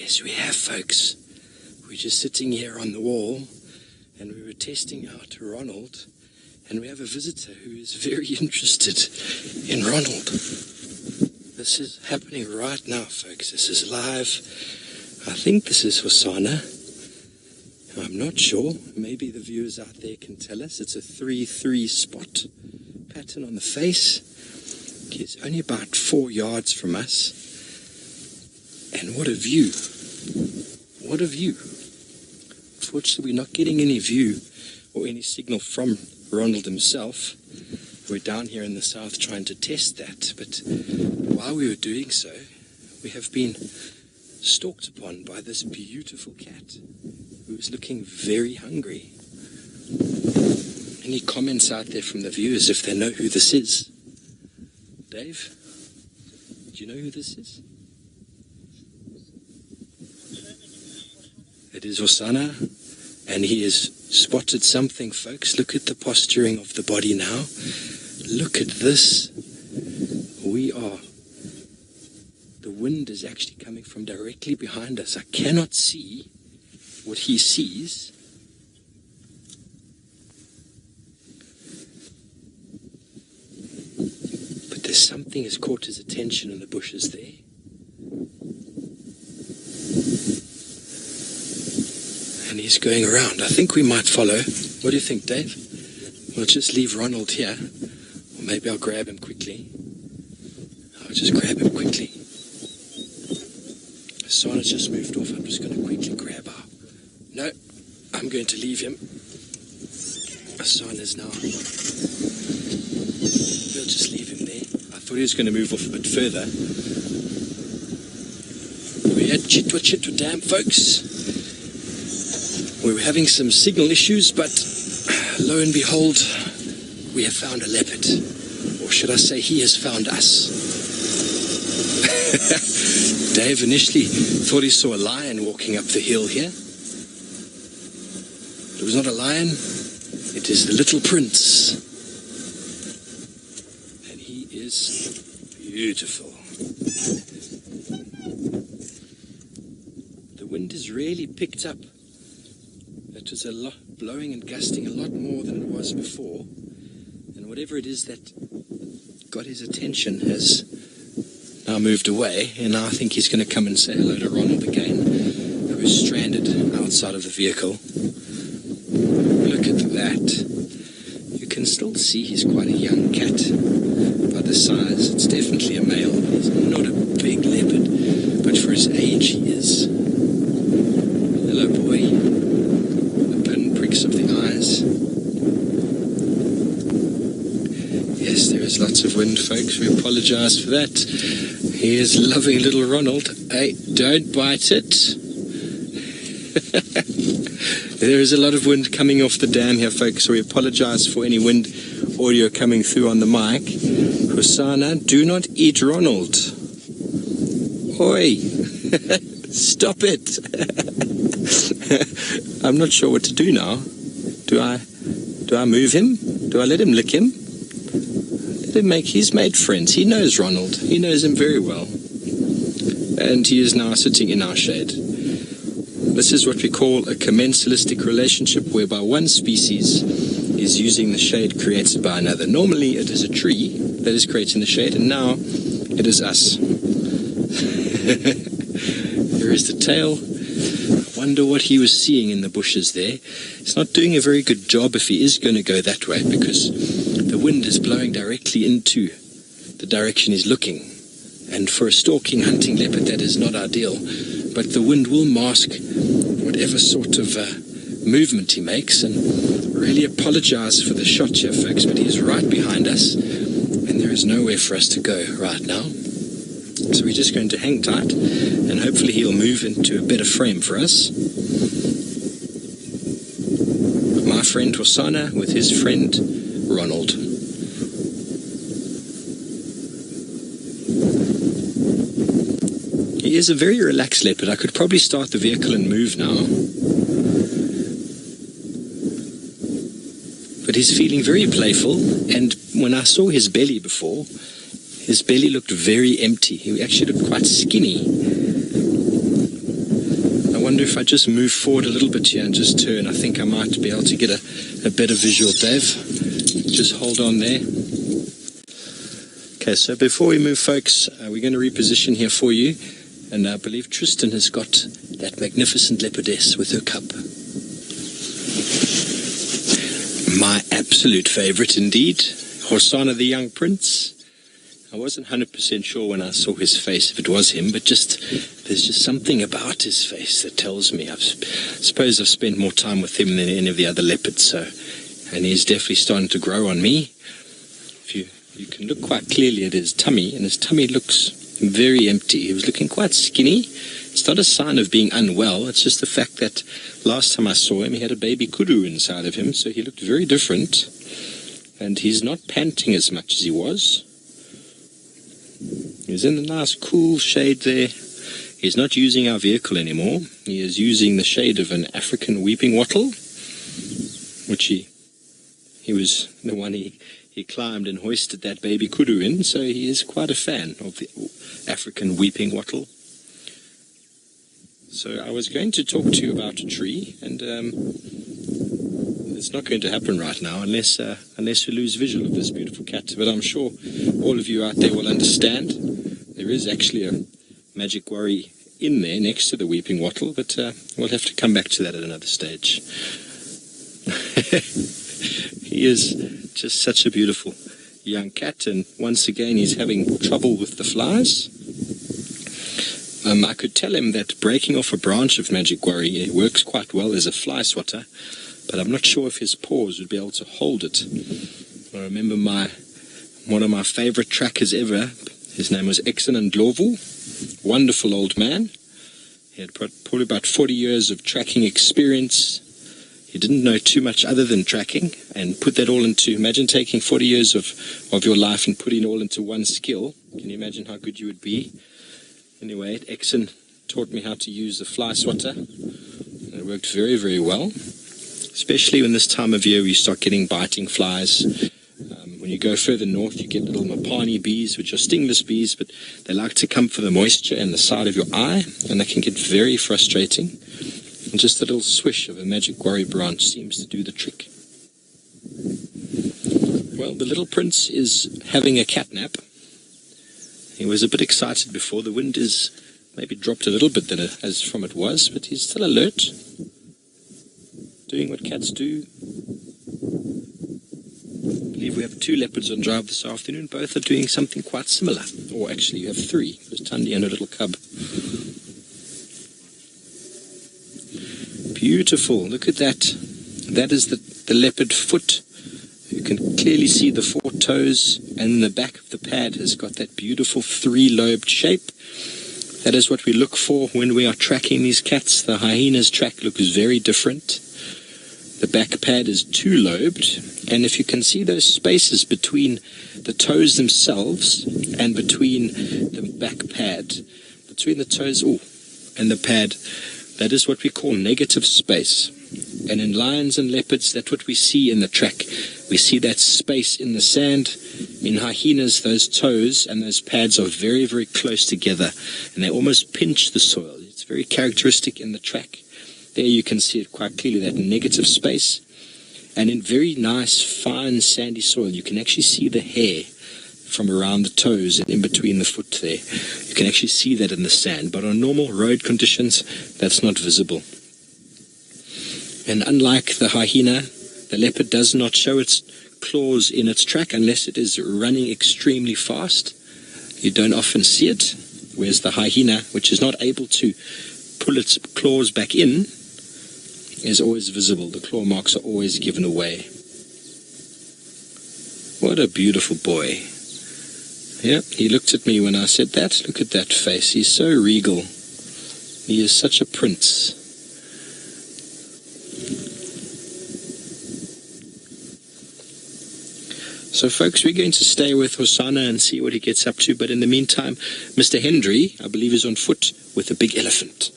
Yes, we have, folks. We're just sitting here on the wall, and we were testing out Ronald, and we have a visitor who is very interested in Ronald. This is happening right now, folks. This is live. I think this is Hosana. I'm not sure. Maybe the viewers out there can tell us. It's a 3-3 spot pattern on the face. He's only about 4 yards from us. And what a view. What a view. Unfortunately, we're not getting any view or any signal from Ronald himself. We're down here in the south trying to test that. But while we were doing so, we have been stalked upon by this beautiful cat who is looking very hungry. Any comments out there from the viewers if they know who this is? Dave, do you know who this is? It is Hosana, and he has spotted something, folks. Look at the posturing of the body now. Look at this. The wind is actually coming from directly behind us. I cannot see what he sees. But there's something has caught his attention in the bushes there. And he's going around. I think we might follow. What do you think, Dave? We'll just leave Ronald here. Or maybe I'll grab him quickly. I'll just grab him quickly. Hosana's just moved off. I'm just going to quickly grab her. No, I'm going to leave him. Hosana's now. We'll just leave him there. I thought he was going to move off a bit further. We're at Chitwa Dam, folks. We were having some signal issues, but lo and behold, we have found a leopard. Or should I say, he has found us. Dave initially thought he saw a lion walking up the hill here. It was not a lion, it is the little prince. And he is beautiful. The wind has really picked up. It was a lot, blowing and gusting a lot more than it was before. And whatever it is that got his attention has now moved away. And now I think he's going to come and say hello to Ronald again, who is stranded outside of the vehicle. Look at that. You can still see he's quite a young cat. By the size, it's definitely a male. He's not a big leopard, but for his age, he is. Hello, boy. Of the eyes. Yes, there is lots of wind, folks. We apologize for that. He is loving little Ronald. Hey, don't bite it. There is a lot of wind coming off the dam here, folks, so we apologize for any wind audio coming through on the mic. Hosana, do not eat Ronald. Oi. Stop it. I'm not sure what to do now. Do I move him? Do I let him lick him? Let him he's made friends. He knows Ronald. He knows him very well. And he is now sitting in our shade. This is what we call a commensalistic relationship, whereby one species is using the shade created by another. Normally it is a tree that is creating the shade, and now it is us. There is the tail. Wonder what he was seeing in the bushes there. He's not doing a very good job if he is going to go that way, because the wind is blowing directly into the direction he's looking. And for a stalking hunting leopard, that is not ideal. But the wind will mask whatever sort of movement he makes. And really apologize for the shot here, folks, but he's right behind us, and there is nowhere for us to go right now. So we're just going to hang tight, and hopefully he'll move into a better frame for us. My friend Hosana with his friend Ronald. He is a very relaxed leopard. I could probably start the vehicle and move now. But he's feeling very playful, and when I saw his belly before, his belly looked very empty. He actually looked quite skinny. wonder if I just move forward a little bit here and just turn. I think I might be able to get a better visual, Dave. Just hold on there. Okay, so before we move, folks, we're going to reposition here for you. And I believe Tristan has got that magnificent leopardess with her cub. My absolute favorite indeed, Hosana the young prince. I wasn't 100% sure when I saw his face if it was him, but there's just something about his face that tells me. I suppose I've spent more time with him than any of the other leopards, and he's definitely starting to grow on me. If you can look quite clearly at his tummy, and his tummy looks very empty. He was looking quite skinny. It's not a sign of being unwell, it's just the fact that last time I saw him he had a baby kudu inside of him, so he looked very different, and he's not panting as much as he was. He's in a nice cool shade there. He's not using our vehicle anymore. He is using the shade of an African weeping wattle, which he was the one he climbed and hoisted that baby kudu in, so he is quite a fan of the African weeping wattle. So I was going to talk to you about a tree, and it's not going to happen right now unless we lose visual of this beautiful cat, but I'm sure all of you out there will understand. There is actually a magic worry in there next to the weeping wattle, but we'll have to come back to that at another stage. He is just such a beautiful young cat, and once again he's having trouble with the flies. I could tell him that breaking off a branch of magic worry works quite well as a fly swatter, but I'm not sure if his paws would be able to hold it. I remember one of my favorite trackers ever. His name was Exon Ndlovu, wonderful old man. He had probably about 40 years of tracking experience. He didn't know too much other than tracking, and put that all into, imagine taking 40 years of your life and putting it all into one skill. Can you imagine how good you would be? Anyway, Exon taught me how to use the fly swatter, and it worked very, very well, especially when this time of year we start getting biting flies. When you go further north, you get little mapani bees, which are stingless bees, but they like to come for the moisture and the side of your eye, and that can get very frustrating. And just a little swish of a magic worry branch seems to do the trick. Well, the little prince is having a cat nap. He was a bit excited before. The wind is maybe dropped a little bit than as from it was, but he's still alert, doing what cats do. I believe we have 2 leopards on drive this afternoon. Both are doing something quite similar. Or actually you have 3. There's Tandy and her little cub. Beautiful. Look at that. That is the leopard foot. You can clearly see the 4 toes, and the back of the pad has got that beautiful 3-lobed shape. That is what we look for when we are tracking these cats. The hyena's track looks very different. The back pad is 2-lobed, and if you can see those spaces between the toes themselves and between the back pad, between the toes and the pad, that is what we call negative space. And in lions and leopards, that's what we see in the track. We see that space in the sand. In hyenas, those toes and those pads are very, very close together, and they almost pinch the soil. It's very characteristic in the track. There you can see it quite clearly, that negative space. And in very nice, fine, sandy soil, you can actually see the hair from around the toes and in between the foot there. You can actually see that in the sand, but on normal road conditions, that's not visible. And unlike the hyena, the leopard does not show its claws in its track unless it is running extremely fast. You don't often see it, whereas the hyena, which is not able to pull its claws back in, is always visible. The claw marks are always given away. What a beautiful boy. Yeah, he looked at me when I said that. Look at that face. He's so regal. He is such a prince. So folks, we're going to stay with Hosana and see what he gets up to. But in the meantime, Mr. Hendry, I believe, is on foot with a big elephant.